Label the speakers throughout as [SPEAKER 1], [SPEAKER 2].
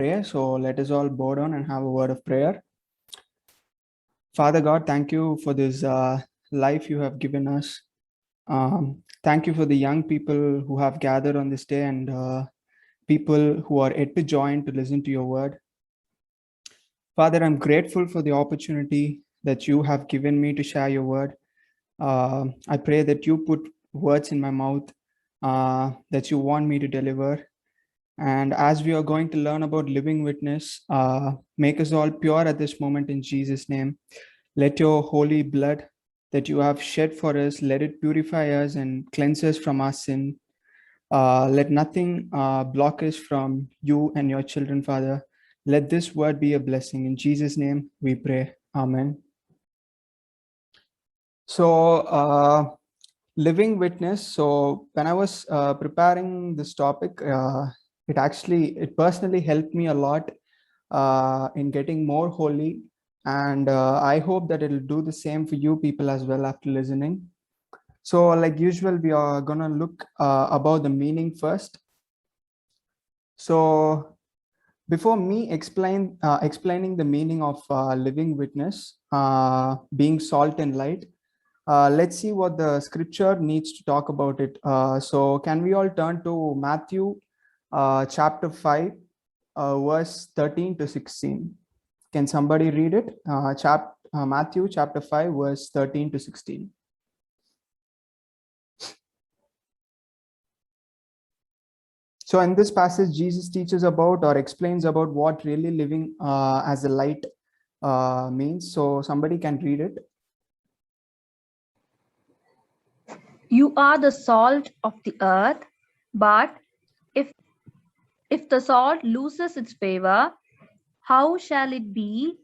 [SPEAKER 1] Prayer. So let us all bow down and have a word of prayer. Father God, thank you for this life you have given us. Thank you for the young people who have gathered on this day and people who are yet to join to listen to your word. Father, I'm grateful for the opportunity that you have given me to share your word. I pray that you put words in my mouth that you want me to deliver. And as we are going to learn about living witness, make us all pure at this moment in Jesus' name. Let your holy blood that you have shed for us, let it purify us and cleanse us from our sin. Let nothing block us from you and your children, Father. Let this word be a blessing. In Jesus' name we pray. Amen. So, living witness. So when I was preparing this topic, it personally helped me a lot in getting more holy, and I hope that it'll do the same for you people as well after listening. So like usual, we are gonna look about the meaning first. So before me explaining the meaning of living witness, being salt and light, let's see what the scripture needs to talk about it. So can we all turn to Matthew chapter 5, verse 13 to 16? Can somebody read it? Matthew chapter 5, verse 13 to 16. So in this passage, Jesus teaches about or explains about what really living as a light means. So somebody can read it.
[SPEAKER 2] You are the salt of the earth, but if the salt loses its flavor, how shall it be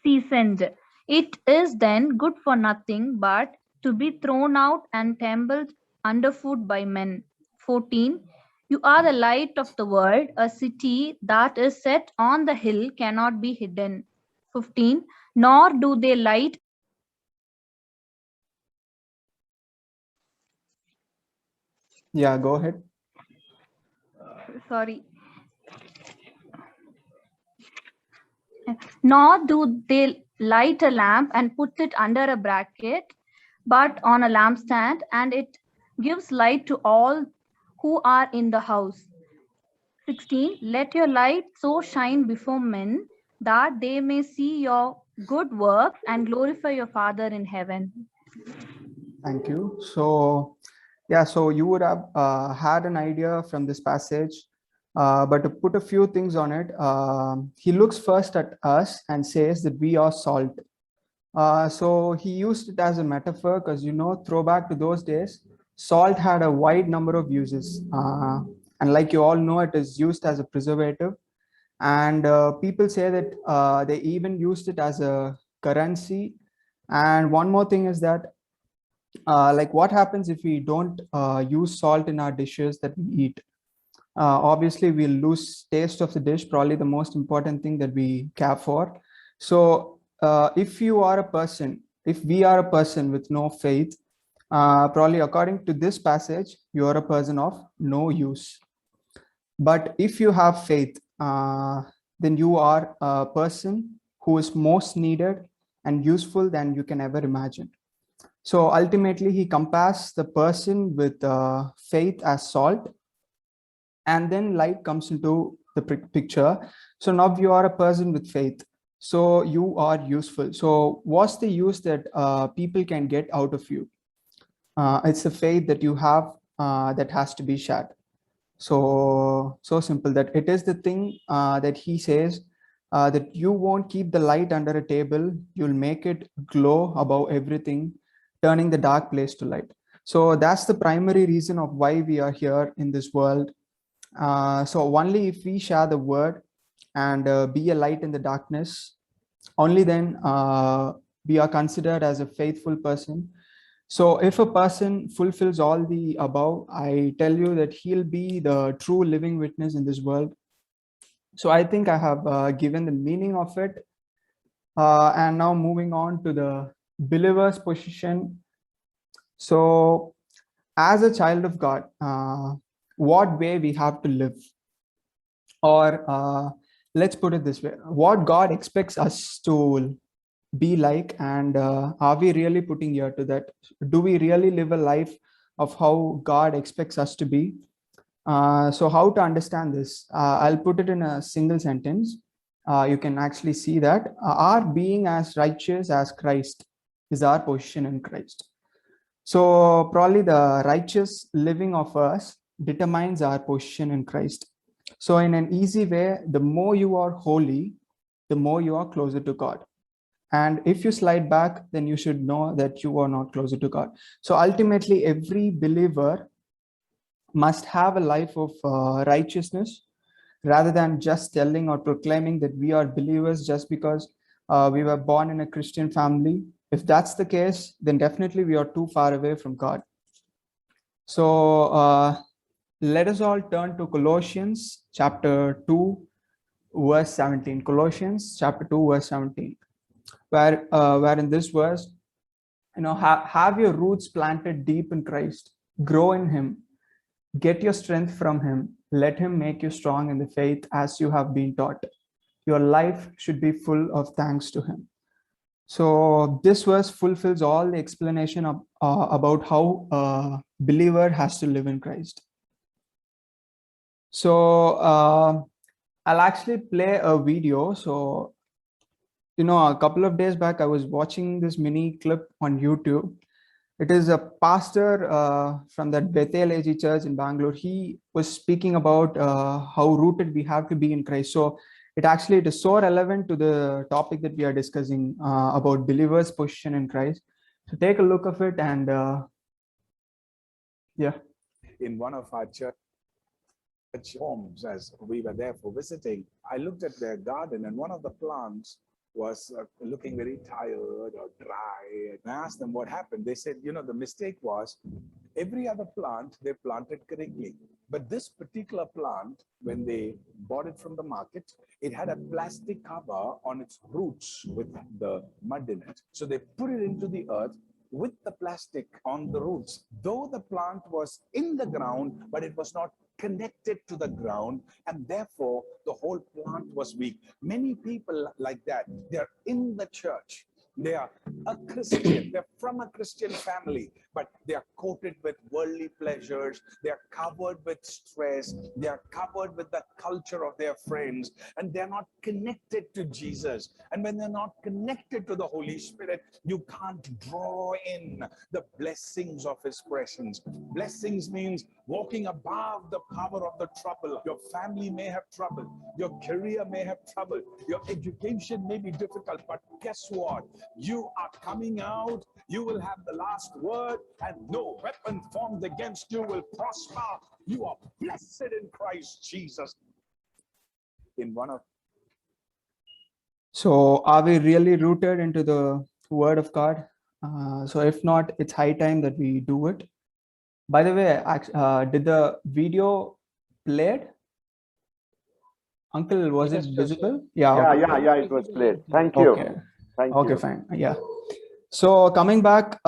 [SPEAKER 2] seasoned? It is then good for nothing but to be thrown out and tumbled underfoot by men. 14. You are the light of the world. A city that is set on the hill cannot be hidden. 15. Nor do they light.
[SPEAKER 1] Yeah, go ahead.
[SPEAKER 2] Sorry. Nor do they light a lamp and put it under a bracket, but on a lampstand, and it gives light to all who are in the house. 16. Let your light so shine before men that they may see your good works and glorify your Father in heaven.
[SPEAKER 1] Thank you. So, yeah, so you would have had an idea from this passage, but to put a few things on it, he looks first at us and says that we are salt. So he used it as a metaphor because, throwback to those days, salt had a wide number of uses. And like you all know, it is used as a preservative. And people say that they even used it as a currency. And one more thing is that like what happens if we don't use salt in our dishes that we eat? Obviously we'll lose taste of the dish, probably the most important thing that we care for. So if we are a person with no faith, probably according to this passage you are a person of no use. But if you have faith, then you are a person who is most needed and useful than you can ever imagine. So ultimately, he compares the person with faith as salt, and then light comes into the picture. So now you are a person with faith. So you are useful. So what's the use that people can get out of you? It's the faith that you have that has to be shared. So simple that it is the thing that he says that you won't keep the light under a table. You'll make it glow above everything, turning the dark place to light. So that's the primary reason of why we are here in this world. So only if we share the word and be a light in the darkness, only then we are considered as a faithful person. So if a person fulfills all the above, I tell you that he'll be the true living witness in this world. So I think I have given the meaning of it. And now moving on to the believer's position. So as a child of God, what way we have to live? Or let's put it this way, what God expects us to be like, and are we really putting ear to that? Do we really live a life of how God expects us to be? So how to understand this? I'll put it in a single sentence. You can actually see that our being as righteous as Christ is our position in Christ. So probably the righteous living of us determines our position in Christ. So in an easy way, the more you are holy, the more you are closer to God. And if you slide back, then you should know that you are not closer to God. So ultimately, every believer must have a life of righteousness, rather than just telling or proclaiming that we are believers just because we were born in a Christian family. If that's the case, then definitely we are too far away from God. So let us all turn to Colossians chapter 2, verse 17. Colossians chapter 2, verse 17, where in this verse, have your roots planted deep in Christ, grow in Him, get your strength from Him, let Him make you strong in the faith as you have been taught. Your life should be full of thanks to Him. So this verse fulfills all the explanation about how a believer has to live in Christ. So I'll actually play a video. So, a couple of days back, I was watching this mini clip on YouTube. It is a pastor from that Bethel AG church in Bangalore. He was speaking about how rooted we have to be in Christ. So it is so relevant to the topic that we are discussing about believers' position in Christ. So take a look of it, and yeah.
[SPEAKER 3] In one of our church homes, as we were there for visiting, I looked at their garden, and one of the plants was looking very tired or dry. And I asked them what happened. They said, the mistake was every other plant they planted correctly. But this particular plant, when they bought it from the market, it had a plastic cover on its roots with the mud in it. So they put it into the earth with the plastic on the roots. Though the plant was in the ground, but it was not connected to the ground, and therefore the whole plant was weak. Many people like that. They're in the church, they are a Christian, they're from a Christian family, but they are coated with worldly pleasures, they are covered with stress, they are covered with the culture of their friends, and they're not connected to Jesus. And when they're not connected to the Holy Spirit, you can't draw in the blessings of His presence. Blessings means walking above the power of the trouble. Your family may have trouble, your career may have trouble, your education may be difficult, but guess what? You are coming out, you will have the last word, and no weapon formed against you will prosper. You are blessed in Christ Jesus.
[SPEAKER 1] So are we really rooted into the Word of God? So if not, it's high time that we do it. By the way, did the video played? Uncle, was it visible?
[SPEAKER 4] Yeah, it was played. Thank you.
[SPEAKER 1] Okay.
[SPEAKER 4] Thank
[SPEAKER 1] Okay,
[SPEAKER 4] you.
[SPEAKER 1] fine. Yeah. So coming back,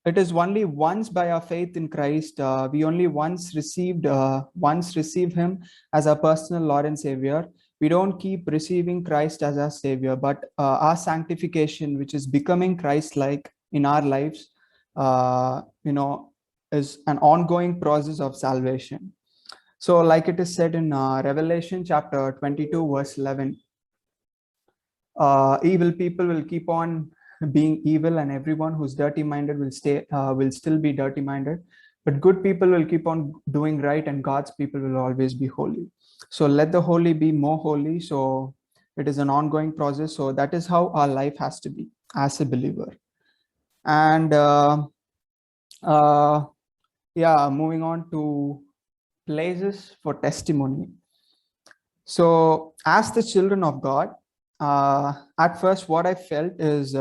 [SPEAKER 1] it is only once by our faith in Christ, we only once received Him as our personal Lord and Savior. We don't keep receiving Christ as our Savior, but our sanctification, which is becoming Christ-like in our lives, is an ongoing process of salvation. So like it is said in Revelation chapter 22, verse 11, evil people will keep on being evil, and everyone who's dirty-minded will still be dirty-minded. But good people will keep on doing right, and God's people will always be holy. So let the holy be more holy. So it is an ongoing process. So that is how our life has to be as a believer. And moving on to places for testimony. So as the children of God, at first what I felt is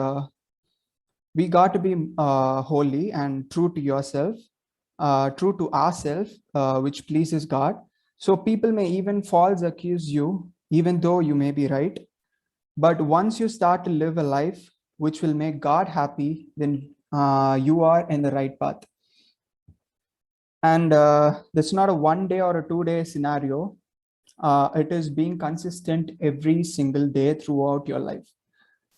[SPEAKER 1] we got to be holy and true to yourself, true to ourselves, which pleases God. So people may even false accuse you, even though you may be right. But once you start to live a life which will make God happy, then you are in the right path. And that's not a 1 day or a 2 day scenario. it is being consistent every single day throughout your life.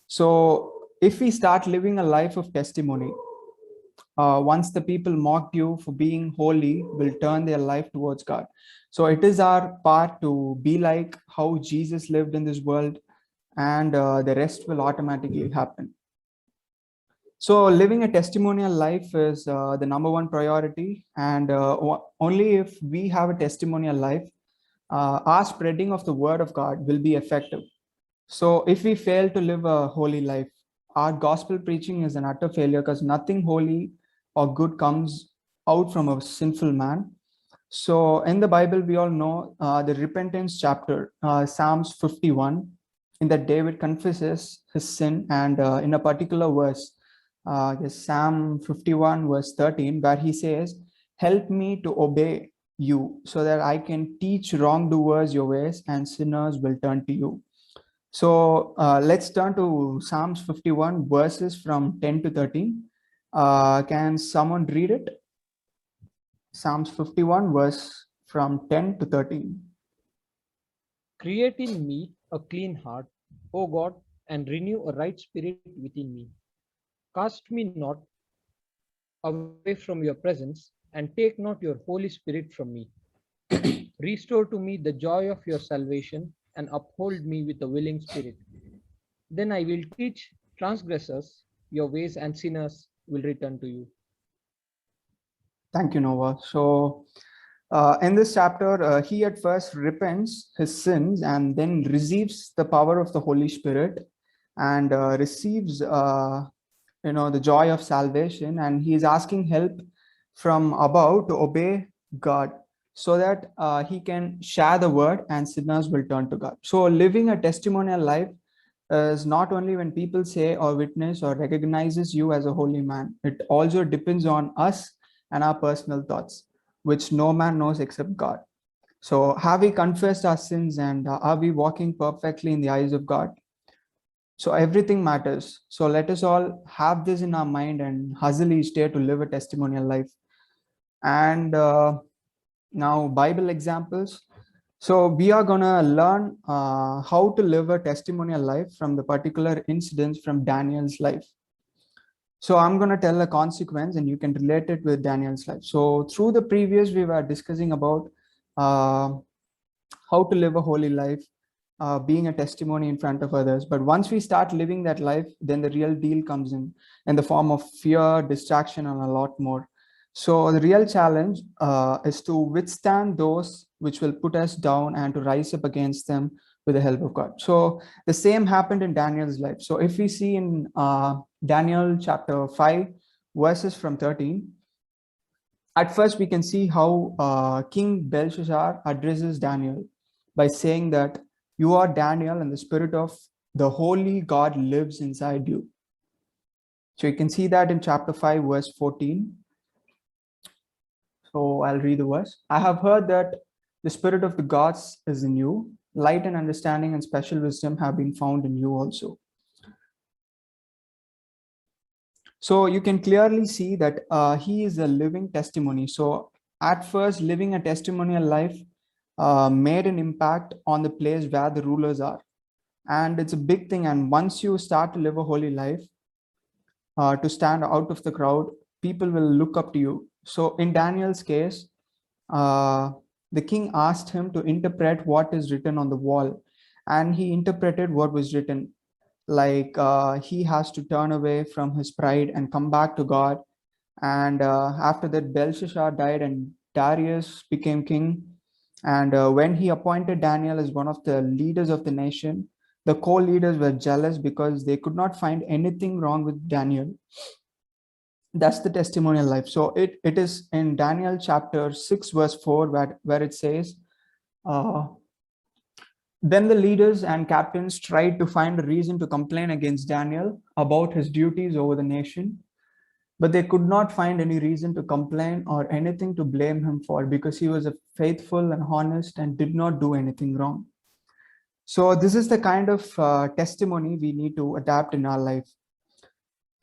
[SPEAKER 1] So if we start living a life of testimony, once the people mocked you for being holy, will turn their life towards God. So it is our part to be like how Jesus lived in this world, and the rest will automatically happen. So living a testimonial life is the number one priority, and only if we have a testimonial life, our spreading of the word of God will be effective. So if we fail to live a holy life, our gospel preaching is an utter failure, because nothing holy or good comes out from a sinful man. So in the Bible, we all know the repentance chapter, Psalms 51, in that David confesses his sin, and in a particular verse, Psalm 51 verse 13, where he says, "Help me to obey you so that I can teach wrongdoers your ways and sinners will turn to you." So let's turn to Psalms 51 verses from 10 to 13. Can someone read it? Psalms 51 verse from 10 to 13.
[SPEAKER 5] Create in me a clean heart, O God, and renew a right spirit within me. Cast me not away from your presence, and take not your Holy Spirit from me. Restore to me the joy of your salvation, and uphold me with a willing spirit. Then I will teach transgressors your ways, and sinners will return to you.
[SPEAKER 1] Thank you, Nova. So in this chapter, he at first repents his sins and then receives the power of the Holy Spirit, and receives the joy of salvation, and he is asking help from above to obey God, so that he can share the word and sinners will turn to God. So living a testimonial life is not only when people say or witness or recognizes you as a holy man. It also depends on us and our personal thoughts, which no man knows except God. So have we confessed our sins, and are we walking perfectly in the eyes of God? So everything matters. So let us all have this in our mind and hustle each day to live a testimonial life. And now Bible examples. So we are gonna learn how to live a testimonial life from the particular incidents from Daniel's life. So I'm gonna tell a consequence and you can relate it with Daniel's life. So through the previous, we were discussing about how to live a holy life, being a testimony in front of others. But once we start living that life, then the real deal comes in the form of fear, distraction, and a lot more. So the real challenge is to withstand those which will put us down and to rise up against them with the help of God. So the same happened in Daniel's life. So if we see in Daniel chapter 5, verses from 13, at first we can see how King Belshazzar addresses Daniel by saying that you are Daniel and the spirit of the holy God lives inside you. So you can see that in chapter 5, verse 14. So I'll read the verse. I have heard that the spirit of the gods is in you. Light and understanding and special wisdom have been found in you also. So you can clearly see that he is a living testimony. So at first, living a testimonial life made an impact on the place where the rulers are. And it's a big thing. And once you start to live a holy life, to stand out of the crowd, people will look up to you. So in Daniel's case, the king asked him to interpret what is written on the wall, and he interpreted what was written, like he has to turn away from his pride and come back to God. And after that, Belshazzar died and Darius became king. And when he appointed Daniel as one of the leaders of the nation, the co-leaders were jealous because they could not find anything wrong with Daniel. That's the testimonial life. So it is in Daniel chapter 6, verse 4, where it says, then the leaders and captains tried to find a reason to complain against Daniel about his duties over the nation, but they could not find any reason to complain or anything to blame him for, because he was a faithful and honest and did not do anything wrong. So this is the kind of testimony we need to adapt in our life.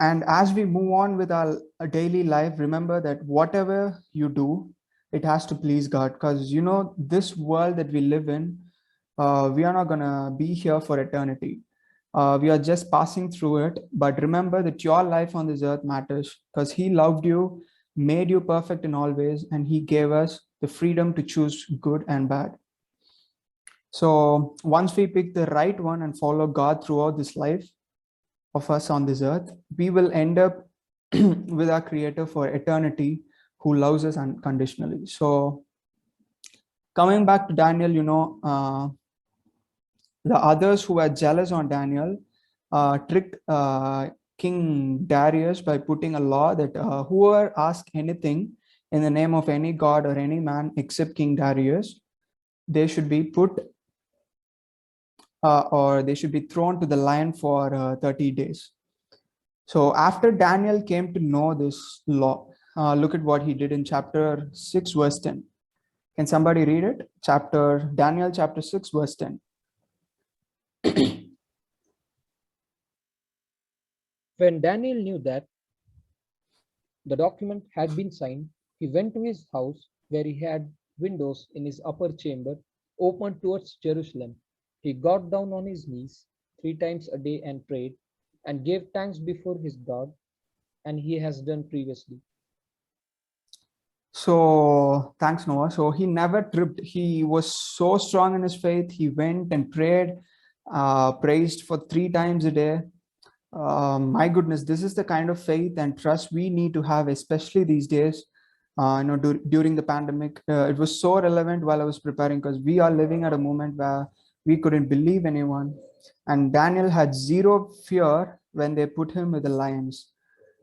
[SPEAKER 1] And as we move on with our daily life, remember that whatever you do, it has to please God, because this world that we live in, we are not going to be here for eternity. We are just passing through it. But remember that your life on this earth matters because He loved you, made you perfect in all ways, and He gave us the freedom to choose good and bad. So once we pick the right one and follow God throughout this life of us on this earth, we will end up with our Creator for eternity, who loves us unconditionally. So coming back to Daniel, the others who were jealous on Daniel tricked King Darius by putting a law that whoever asks anything in the name of any god or any man except King Darius, they should be put or they should be thrown to the lion for 30 days. So after Daniel came to know this law, look at what he did in chapter 6, verse 10. Can somebody read it? Daniel chapter 6, verse 10.
[SPEAKER 5] When Daniel knew that the document had been signed, he went to his house where he had windows in his upper chamber open towards Jerusalem. He got down on his knees 3 times a day and prayed and gave thanks before his God, and he has done previously.
[SPEAKER 1] So thanks, Noah. So he never tripped. He was so strong in his faith. He went and prayed, praised for 3 times a day. My goodness, this is the kind of faith and trust we need to have, especially these days. During the pandemic, it was so relevant while I was preparing because we are living at a moment where we couldn't believe anyone. And Daniel had zero fear when they put him with the lions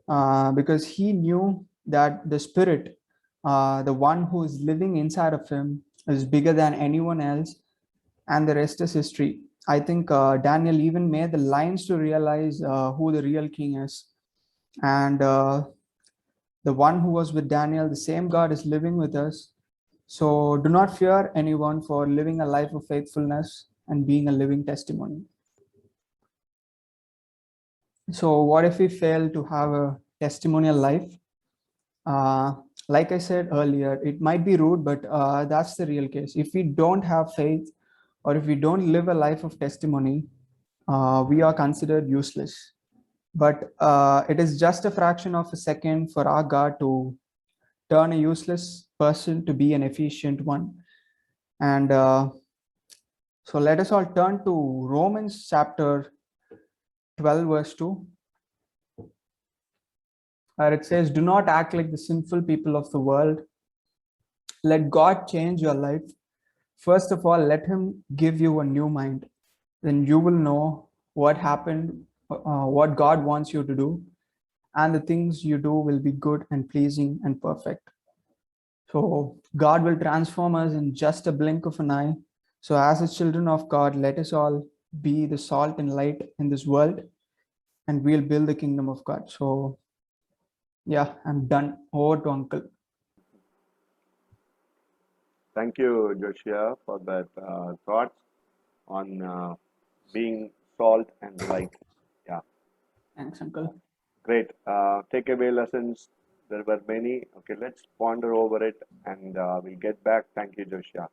[SPEAKER 1] because he knew that the spirit, the one who is living inside of him, is bigger than anyone else, and the rest is history. I think Daniel even made the lions to realize who the real king is. And the one who was with Daniel, the same God is living with us. So do not fear anyone for living a life of faithfulness and being a living testimony. So what if we fail to have a testimonial life? Like I said earlier, it might be rude, but that's the real case. If we don't have faith, or if we don't live a life of testimony, we are considered useless. But it is just a fraction of a second for our God to turn a useless person to be an efficient one. And so let us all turn to Romans chapter 12, verse 2. Where it says, do not act like the sinful people of the world. Let God change your life. First of all, let Him give you a new mind. Then you will know what happened, what God wants you to do, and the things you do will be good and pleasing and perfect. So God will transform us in just a blink of an eye. So as the children of God, let us all be the salt and light in this world, and we'll build the kingdom of God. So yeah, I'm done. Over to Uncle.
[SPEAKER 4] Thank you, Joshua, for that thoughts on being salt and light. Yeah,
[SPEAKER 1] Thanks, Uncle.
[SPEAKER 4] great. Takeaway lessons. There were many. Okay, let's ponder over it and we'll get back. Thank you, Joshua.